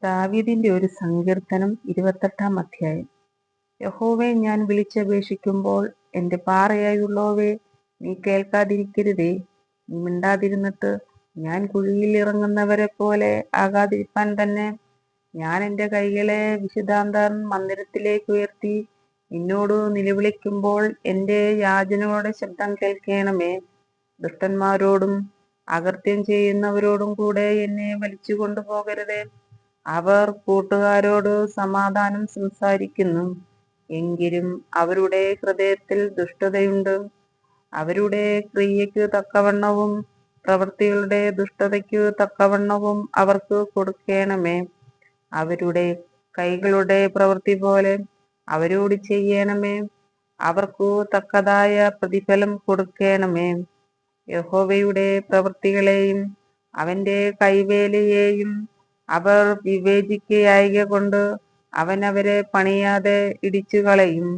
ദാവീദിന്റെ ഒരു സങ്കീർത്തനം 28-ാം അധ്യായം. യഹോവേ, ഞാൻ വിളിച്ചപേക്ഷിക്കുമ്പോൾ എന്റെ പാറയായുള്ളോവേ, നീ കേൾക്കാതിരിക്കരുതേ. നീ മിണ്ടാതിരുന്നിട്ട് ഞാൻ കുഴിയിൽ ഇറങ്ങുന്നവരെ പോലെ ആകാതിരിപ്പാൻ തന്നെ. ഞാൻ എന്റെ കൈകളെ വിശുദ്ധാന്തർ മന്ദിരത്തിലേക്ക് ഉയർത്തി നിന്നോട് നിലവിളിക്കുമ്പോൾ എന്റെ യാചനകളുടെ ശബ്ദം കേൾക്കണമേ. ദുഷ്ടന്മാരോടും അകൃത്യം ചെയ്യുന്നവരോടും കൂടെ എന്നെ വലിച്ചു കൊണ്ടുപോകരുതേ. അവർ കൂട്ടുകാരോട് സമാധാനം സംസാരിക്കുന്നു, എങ്കിലും അവരുടെ ഹൃദയത്തിൽ ദുഷ്ടതയുണ്ട്. അവരുടെ ക്രിയയ്ക്ക് തക്കവണ്ണവും പ്രവൃത്തികളുടെ ദുഷ്ടതയ്ക്കു തക്കവണ്ണവും അവർക്ക് കൊടുക്കണമേ. അവരുടെ കൈകളുടെ പ്രവൃത്തി പോലെ അവരോട് ചെയ്യണമേ. അവർക്കു തക്കതായ പ്രതിഫലം കൊടുക്കണമേ. യഹോവയുടെ പ്രവൃത്തികളെയും അവന്റെ കൈവേലയെയും അവർ വിവേചിക്കയായ്കൊണ്ട് അവൻ അവരെ പണിയാതെ ഇടിച്ചു കളയും.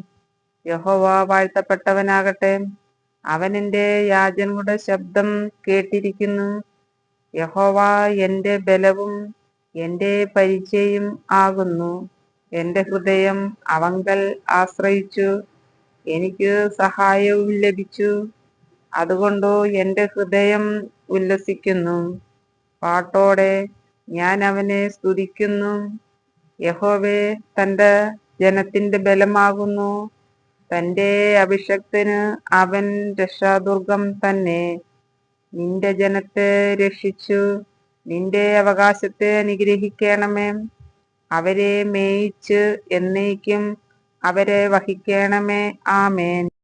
യഹോവ വാഴ്ത്തപ്പെട്ടവനാകട്ടെ. അവൻ എന്റെ യാചനകളുടെ ശബ്ദം കേട്ടിരിക്കുന്നു. യഹോവ എന്റെ ബലവും എന്റെ പരിചയും ആകുന്നു. എന്റെ ഹൃദയം അവങ്കൽ ആശ്രയിച്ചു, എനിക്ക് സഹായവും ലഭിച്ചു. അതുകൊണ്ടു എന്റെ ഹൃദയം ഉല്ലസിക്കുന്നു. പാട്ടോടെ ഞാൻ അവനെ സ്തുതിക്കുന്നു. യഹോവേ തന്റെ ജനത്തിന്റെ ബലമാകുന്നു. തന്റെ അഭിഷക്തന് അവൻ രക്ഷാദുർഗം തന്നെ. നിന്റെ ജനത്തെ രക്ഷിച്ചു നിന്റെ അവകാശത്തെ അനുഗ്രഹിക്കണമേ. അവരെ മേയിച്ച് എന്നേക്കും അവരെ വഹിക്കണമേ. ആമേൻ.